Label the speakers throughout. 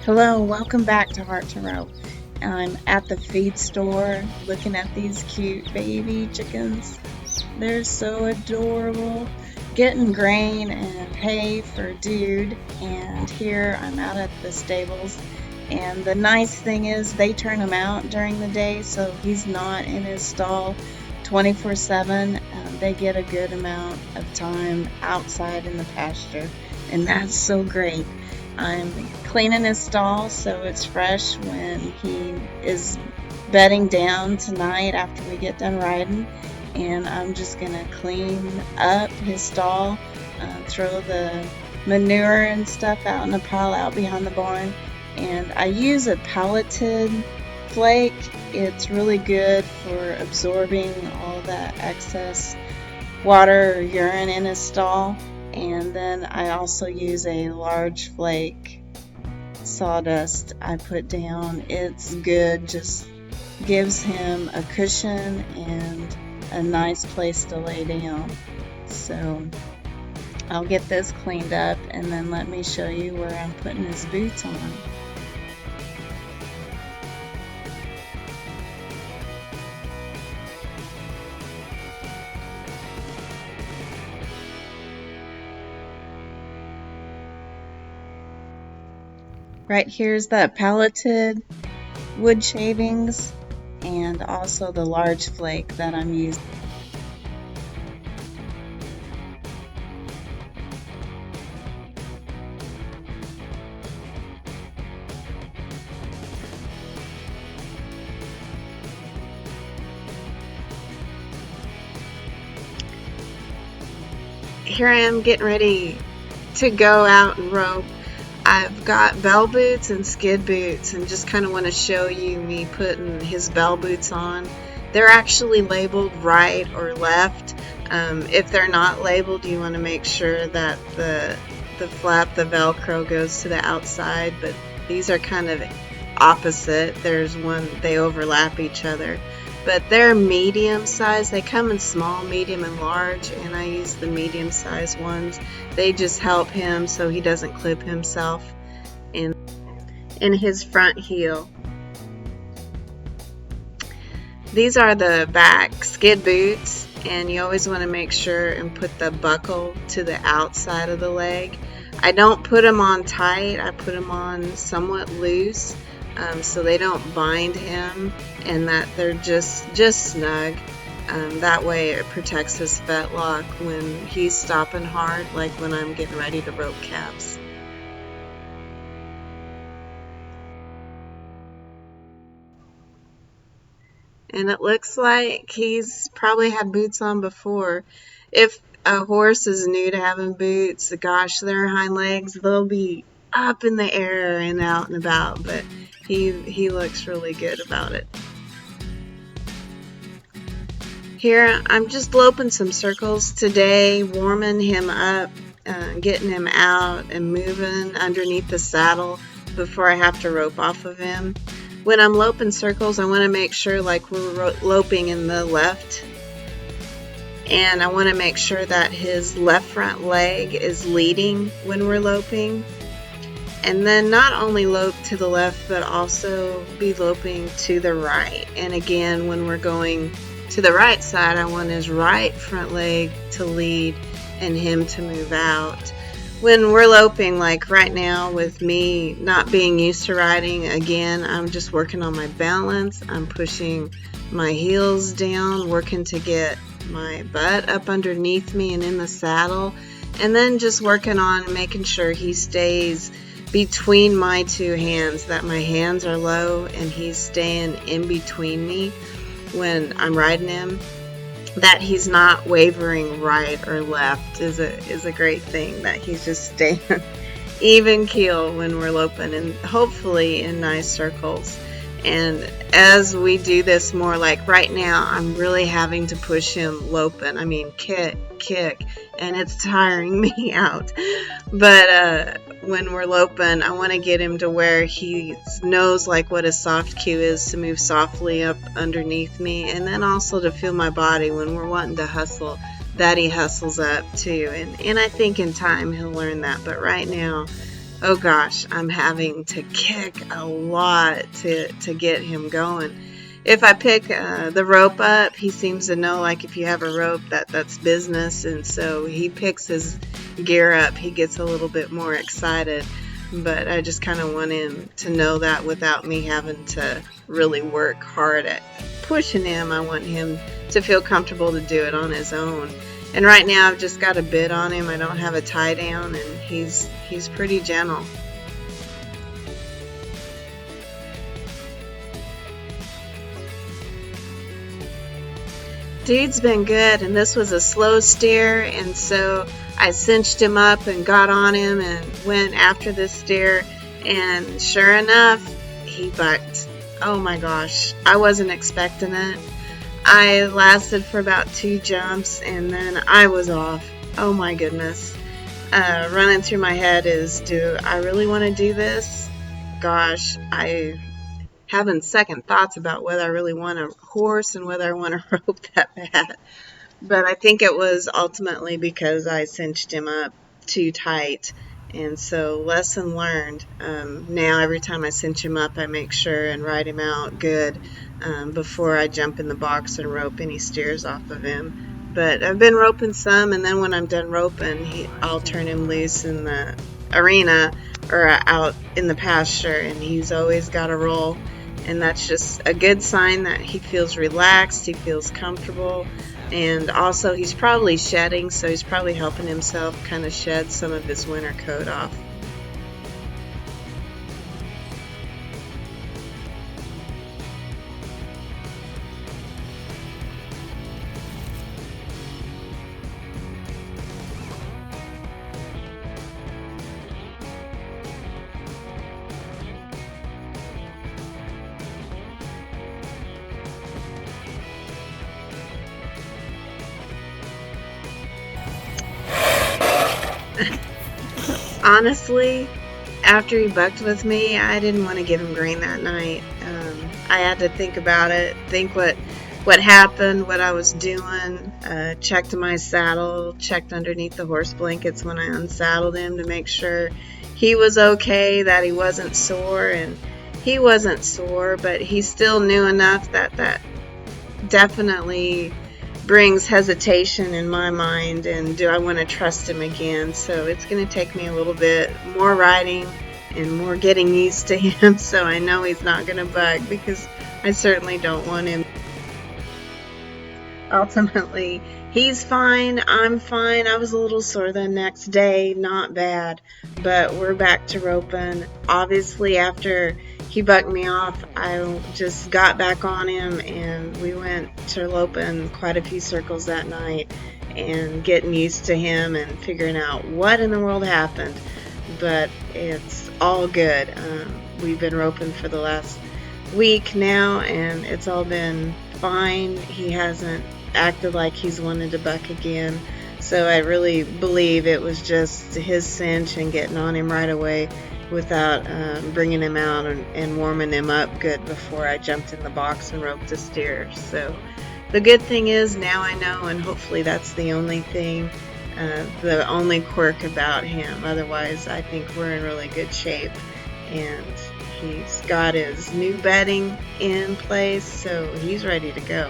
Speaker 1: Hello, welcome back to Heart to Row. I'm at the feed store looking at these cute baby chickens. They're so adorable. Getting grain and hay for Dude, and here I'm out at the stables. And the nice thing is, they turn him out during the day, so he's not in his stall 24/7. They get a good amount of time outside in the pasture, and that's so great. I'm cleaning his stall so it's fresh when he is bedding down tonight after we get done riding. And I'm just gonna clean up his stall, throw the manure and stuff out in a pile out behind the barn. And I use a pelleted flake. It's really good for absorbing all that excess water or urine in his stall. And then I also use a large flake sawdust I put down. It's good, just gives him a cushion and a nice place to lay down. So I'll get this cleaned up and then let me show you where I'm putting his boots on. Right here's the pelleted wood shavings and also the large flake that I'm using. Here I am getting ready to go out and rope. I've got bell boots and skid boots, and just kind of want to show you me putting his bell boots on. They're actually labeled right or left. If they're not labeled, you want to make sure that the flap, the Velcro, goes to the outside, but these are kind of opposite. There's one, they overlap each other. But they're medium size. They come in small, medium, and large, and I use the medium size ones. They just help him so he doesn't clip himself in his front heel. These are the back skid boots, and you always want to make sure and put the buckle to the outside of the leg. I don't put them on tight. I put them on somewhat loose. So they don't bind him, and that they're just snug. That way it protects his fetlock when he's stopping hard, like when I'm getting ready to rope calves. And it looks like he's probably had boots on before. If a horse is new to having boots, gosh, their hind legs, they'll be up in the air and out and about, but he looks really good about it. Here I'm just loping some circles today, warming him up, getting him out and moving underneath the saddle before I have to rope off of him. When I'm loping circles, I want to make sure like we're loping in the left, and I want to make sure that his left front leg is leading when we're loping. And then not only lope to the left, but also be loping to the right. And again, when we're going to the right side, I want his right front leg to lead and him to move out. When we're loping, like right now with me not being used to riding, again, I'm just working on my balance. I'm pushing my heels down, working to get my butt up underneath me and in the saddle. And then just working on making sure he stays between my two hands, that my hands are low and he's staying in between me when I'm riding him. That he's not wavering right or left is a great thing, that he's just staying even keel when we're loping, and hopefully in nice circles. And as we do this more, like right now, I'm really having to push him loping. I mean, kick, and it's tiring me out. But when we're loping, I want to get him to where he knows like what a soft cue is to move softly up underneath me, and then also to feel my body when we're wanting to hustle, that he hustles up too. And I think in time he'll learn that. But right now, oh gosh, I'm having to kick a lot to get him going. If I pick the rope up, he seems to know, like, if you have a rope, that's business, and so he picks his gear up. He gets a little bit more excited, but I just kind of want him to know that without me having to really work hard at pushing him. I want him to feel comfortable to do it on his own. And right now I've just got a bit on him. I don't have a tie down, and he's pretty gentle. Dude's been good, and this was a slow steer, and so I cinched him up and got on him and went after this steer, and sure enough, he bucked. Oh my gosh, I wasn't expecting it. I lasted for about 2 jumps, and then I was off. Oh my goodness. Running through my head is, do I really want to do this? Gosh, I having second thoughts about whether I really want a horse and whether I want a rope that bad. But I think it was ultimately because I cinched him up too tight. And so, lesson learned. Now every time I cinch him up, I make sure and ride him out good before I jump in the box and rope any steers off of him. But I've been roping some, and then when I'm done roping, I'll turn him loose in the arena or out in the pasture, and he's always got a roll. And that's just a good sign that he feels relaxed, he feels comfortable, and also he's probably shedding, so he's probably helping himself kind of shed some of his winter coat off. Honestly, after he bucked with me, I didn't want to give him green that night. I had to think about it, think what happened, what I was doing, checked my saddle, checked underneath the horse blankets when I unsaddled him to make sure he was okay, that he wasn't sore, and he wasn't sore, but he still knew enough that definitely brings hesitation in my mind, and do I want to trust him again? So it's going to take me a little bit more riding and more getting used to him, so I know he's not going to bug, because I certainly don't want him. Ultimately, he's fine, I'm fine. I was a little sore the next day, not bad, but we're back to roping. Obviously, after he bucked me off, I just got back on him, and we went to loping quite a few circles that night and getting used to him and figuring out what in the world happened. But it's all good. We've been roping for the last week now, and it's all been fine. He hasn't acted like he's wanted to buck again, so I really believe it was just his cinch and getting on him right away without bringing him out and warming him up good before I jumped in the box and roped the steer. So the good thing is now I know, and hopefully that's the only thing, the only quirk about him. Otherwise, I think we're in really good shape, and he's got his new bedding in place, so he's ready to go.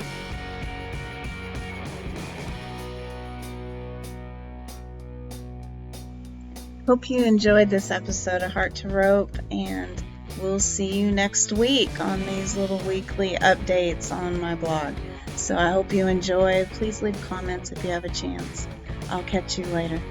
Speaker 1: Hope you enjoyed this episode of Heart to Rope, and we'll see you next week on these little weekly updates on my blog. So I hope you enjoy. Please leave comments if you have a chance. I'll catch you later.